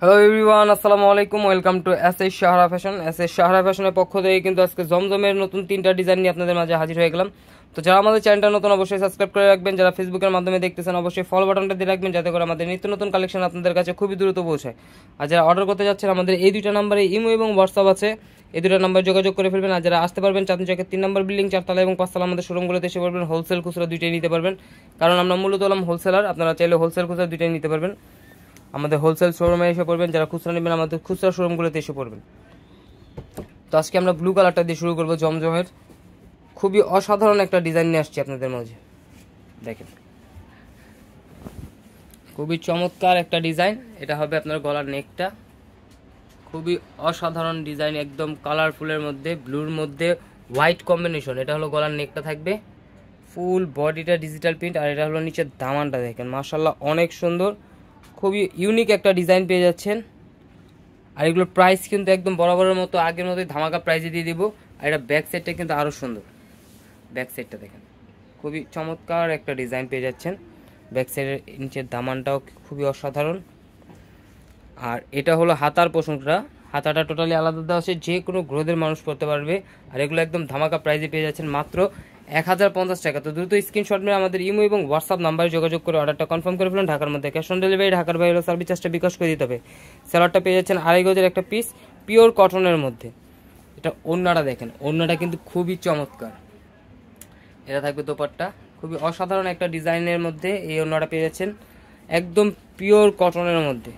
Hello everyone, আসসালামু আলাইকুম। Welcome to SS Sahara fashion. SS Sahara ফ্যাশনের পক্ষ থেকে কিন্তু আজকে জমজমের নতুন 3টা ডিজাইন নিয়ে আপনাদের মাঝে হাজির হয়ে গেলাম। তো যারা আমাদের চ্যানেলটা নতুন অবশ্যই সাবস্ক্রাইব করে রাখবেন, যারা ফেসবুকের মাধ্যমে দেখতেছেন অবশ্যই ফলো বাটনটা দিয়ে রাখবেন, যাতে করে আমাদের নিত্য নতুন কালেকশন আপনাদের কাছে খুবই দ্রুত পৌঁছায়। আর যারা অর্ডার করতে যাচ্ছেন আমাদের এই দুইটা নাম্বারে ইমো এবং হোয়াটসঅ্যাপ আছে, এই দুটো নাম্বার যোগাযোগ করে ফেলবেন। আর যারা আসতে পারবেন চাঁদনী চকের 3 নম্বর বিল্ডিং 4 তলা এবং 5 তলা আমাদের শোরুমগুলোতে এসে পারবেন। হোলসেল খুচরা দুইটাই নিতে পারবেন, কারণ আমরা মূলত হলাম হোলসেলার। আপনারা চাইলে হোলসেল খুচরা দুইটাই নিতে পারবেন। আমাদের হোলসেল শোরুমে এসে পড়বেন, যারা খুচরা নেবেন আমাদের খুচরা শোরুমগুলোতে এসে পড়বেন। তো আজকে আমরা ব্লু কালারটা দিয়ে শুরু করবো। জমজমের খুবই অসাধারণ একটা ডিজাইন নিয়ে আসছি আপনাদের মাঝে। দেখেন, খুবই চমৎকার একটা ডিজাইন। এটা হবে আপনার গলার নেকটা, খুবই অসাধারণ ডিজাইন, একদম কালারফুলের মধ্যে ব্লুর মধ্যে হোয়াইট কম্বিনেশন। এটা হলো গলার নেকটা থাকবে, ফুল বডিটা ডিজিটাল প্রিন্ট। আর এটা হলো নিচের দামানটা, দেখেন মাশাআল্লাহ অনেক সুন্দর, খুবই ইউনিক একটা ডিজাইন পেয়ে যাচ্ছেন। আর এগুলোর প্রাইস কিন্তু একদম বরাবরের মতো আগের মতোই ধামাকা প্রাইসে দিয়ে দিব। আর এটা ব্যাক সাইডটা কিন্তু আরও সুন্দর, ব্যাক সাইডটা দেখেন খুবই চমৎকার একটা ডিজাইন পেয়ে যাচ্ছেন। ব্যাক সাইডের নিচের দামানটাও খুবই অসাধারণ। আর এটা হলো হাতার পোষণটা, হাতাটা টোটালি আলাদা দেওয়া আছে, যে কোনো গ্রোথের মানুষ করতে পারবে। আর এগুলো একদম ধামাকা প্রাইসে পেয়ে যাচ্ছেন মাত্র 1050 টাকা। তো দ্রুত স্ক্রিনশট মেরে আমাদের ইমো এবং হোয়াটসঅ্যাপ নাম্বারে যোগাযোগ করে অর্ডারটা কনফার্ম করে ফেলুন। ঢাকার মধ্যে ক্যাশ অন ডেলিভারি, ঢাকার বাইরে সার্ভিস চার্জটা বিকাশ করে দিতে হবে। স্যালাডটা পেয়ে যাচ্ছেন 2.5 গজের একটা পিস, পিওর কটনের মধ্যে। এটা ওড়নাটা দেখেন, ওড়নাটা কিন্তু খুবই চমৎকার। এটা থাকবে দোপাট্টা, খুবই অসাধারণ একটা ডিজাইনের মধ্যে এই ওড়নাটা পেয়ে যাচ্ছেন, একদম পিওর কটনের মধ্যে।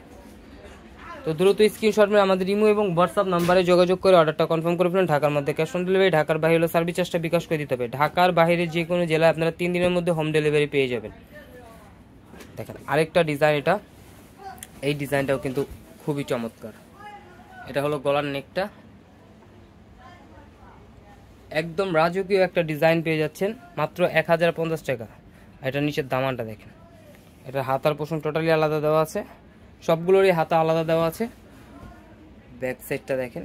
তো দ্রুত স্ক্রিনশট মেরে আমাদের ইমো এবং হোয়াটসঅ্যাপ নাম্বারে যোগাযোগ করে অর্ডারটা কনফার্ম করে ফেলুন। ঢাকার মধ্যে ক্যাশ অন ডেলিভারি, ঢাকার বাইরে হলো সার্ভিস চার্জটা বিকাশ করে দিতে হবে। ঢাকার বাইরে যে কোনো জেলায় আপনারা 3 দিনের মধ্যে হোম ডেলিভারি পেয়ে যাবেন। দেখেন আরেকটা ডিজাইন, এটা এই ডিজাইনটাও কিন্তু খুবই চমৎকার। এটা হলো গলার নেকটা, একদম রাজকীয় একটা ডিজাইন পেয়ে যাচ্ছেন মাত্র 1050 টাকা। এটা নিচের দামানটা দেখেন, এটা হাতার পোষণ টোটালি আলাদা দেওয়া আছে, সবগুলোরই হাতা আলাদা দেওয়া আছে। ব্যাক সাইডটা দেখেন,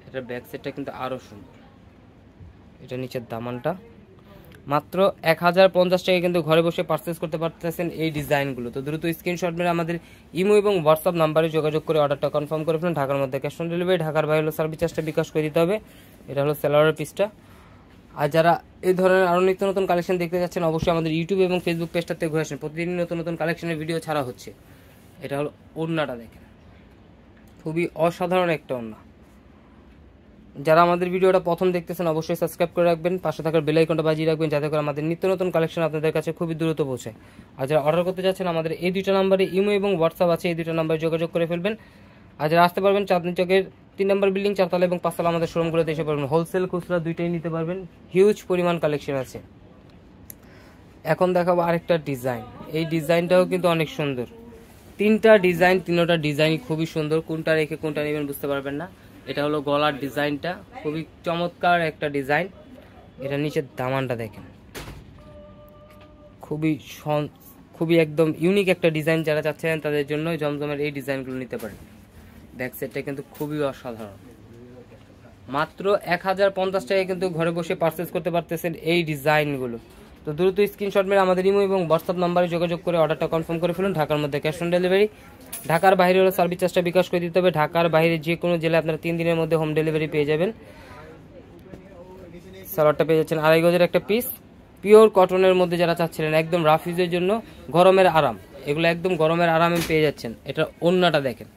এটার ব্যাক সাইডটা কিন্তু আরও সুন্দর। এটা নিচের দামানটা মাত্র 1050 টাকা, কিন্তু ঘরে বসে পারচেস করতে পারতেছেন এই ডিজাইনগুলো। তো দ্রুত স্ক্রিনশট মেরে আমাদের ইমো এবং হোয়াটসঅ্যাপ নাম্বারে যোগাযোগ করে অর্ডারটা কনফার্ম করে ফেলুন। ঢাকার মধ্যে ক্যাশ অন ডেলিভারি, ঢাকার বাইরে হলো সার্ভিস চার্জটা বিকাশ করে দিতে হবে। এটা হলো সেলারের পিসটা। আর যারা এই ধরনের আরও নিত্য নতুন কালেকশন দেখতে যাচ্ছেন অবশ্যই আমাদের ইউটিউব এবং ফেসবুক পেজটাতে ঘুরে আসেন, প্রতিদিন নতুন নতুন কালেকশনের ভিডিও ছাড়া হচ্ছে। এটা হলো ওড়নাটা দেখেন, খুবই অসাধারণ একটা ওড়না। যারা আমাদের ভিডিওটা প্রথম দেখতেছেন অবশ্যই সাবস্ক্রাইব করে রাখবেন, পাশে থাকার বেল আইকনটা বাজিয়ে রাখবেন, যাতে করে আমাদের নিত্য নতুন কালেকশন আপনাদের কাছে খুবই দ্রুত পৌঁছায়। আর যারা অর্ডার করতে যাচ্ছেন আমাদের এই দুইটা নাম্বারে ইমো এবং হোয়াটসঅ্যাপ আছে, এই দুইটা নাম্বারে যোগাযোগ করে ফেলবেন। আর যারা আসতে পারবেন চাঁদনী চকের 3 নম্বর বিল্ডিং 4 তলা এবং 5 তলা আমাদের শোরুমগুলোতে এসে পারবেন। হোলসেল খুচরা দুইটাই নিতে পারবেন, হিউজ পরিমাণ কালেকশন আছে। এখন দেখাবো আরেকটা ডিজাইন, এই ডিজাইনটাও কিন্তু অনেক সুন্দর। 3টা ডিজাইন, 3টা ডিজাইন খুবই সুন্দর, কোনটা রেখে কোনটা নেবেন বুঝতে পারবেন না। এটা হলো গলার ডিজাইনটা, খুবই চমৎকার একটা ডিজাইন। এটা নিচের দামানটা দেখেন, খুবই একদম ইউনিক একটা ডিজাইন। যারা চাচ্ছেন তাদের জন্য জমজমের এই ডিজাইনগুলো নিতে পারেন। ব্যাক সাইডটা কিন্তু খুবই অসাধারণ, মাত্র 1050 টাকায় কিন্তু ঘরে বসে পারচেস করতে পারতেছেন এই ডিজাইনগুলো। তো দ্রুত স্ক্রিনশট মেরে আমাদের ইমো এবং হোয়াটসঅ্যাপ নাম্বারে যোগাযোগ করে অর্ডারটা কনফার্ম করে ফেলুন। ঢাকার মধ্যে ক্যাশ অন ডেলিভারি, ঢাকার বাইরে হলো সার্ভিস চার্জটা বিকাশ করে দিতে হবে। ঢাকার বাইরে যে কোনো জেলায় আপনারা 3 দিনের মধ্যে হোম ডেলিভারি পেয়ে যাবেন। সালোয়ারটা পেয়ে যাচ্ছেন 2.5 গজের একটা পিস, পিওর কটনের মধ্যে। যারা চাচ্ছিলেন একদম রাফ ইউজের জন্য গরমের আরাম, এগুলো একদম গরমের আরামে পেয়ে যাচ্ছেন। এটা ওড়নাটা দেখেন,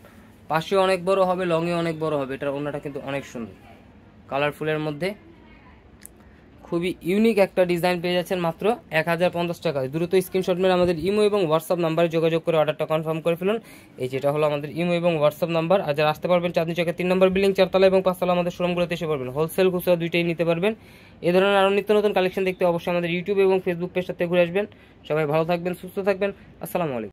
পাশে অনেক বড় হবে, লংয়ে অনেক বড় হবে। এটার ওড়নাটা কিন্তু অনেক সুন্দর, কালারফুলের মধ্যে খুবই ইউনিক একটা ডিজাইন পেয়ে যাচ্ছেন মাত্র 1050 টাকায়। দ্রুত স্ক্রিনশট মেরে আমাদের ইমো এবং হোয়াটসঅ্যাপ নাম্বারে যোগাযোগ করে অর্ডারটা কনফার্ম করে ফেলুন। এই যেটা হলো আমাদের ইমো এবং হোয়াটসঅ্যাপ নাম্বার। আর যারা আসতে পারবেন চাঁদনী চকের 3 নম্বর বিল্ডিং 4 তলা এবং 5 তলা আমাদের শোরুমগুলোতে এসে পারবেন। হোলসেল খুচরা দুইটাই নিতে পারবেন। এই ধরনের আরও নিত্য নতুন কালেকশন দেখতে অবশ্যই আমাদের ইউটিউব এবং ফেসবুক পেজটাতে ঘুরে আসবেন। সবাই ভালো থাকবেন, সুস্থ থাকবেন। আসসালামু আলাইকুম।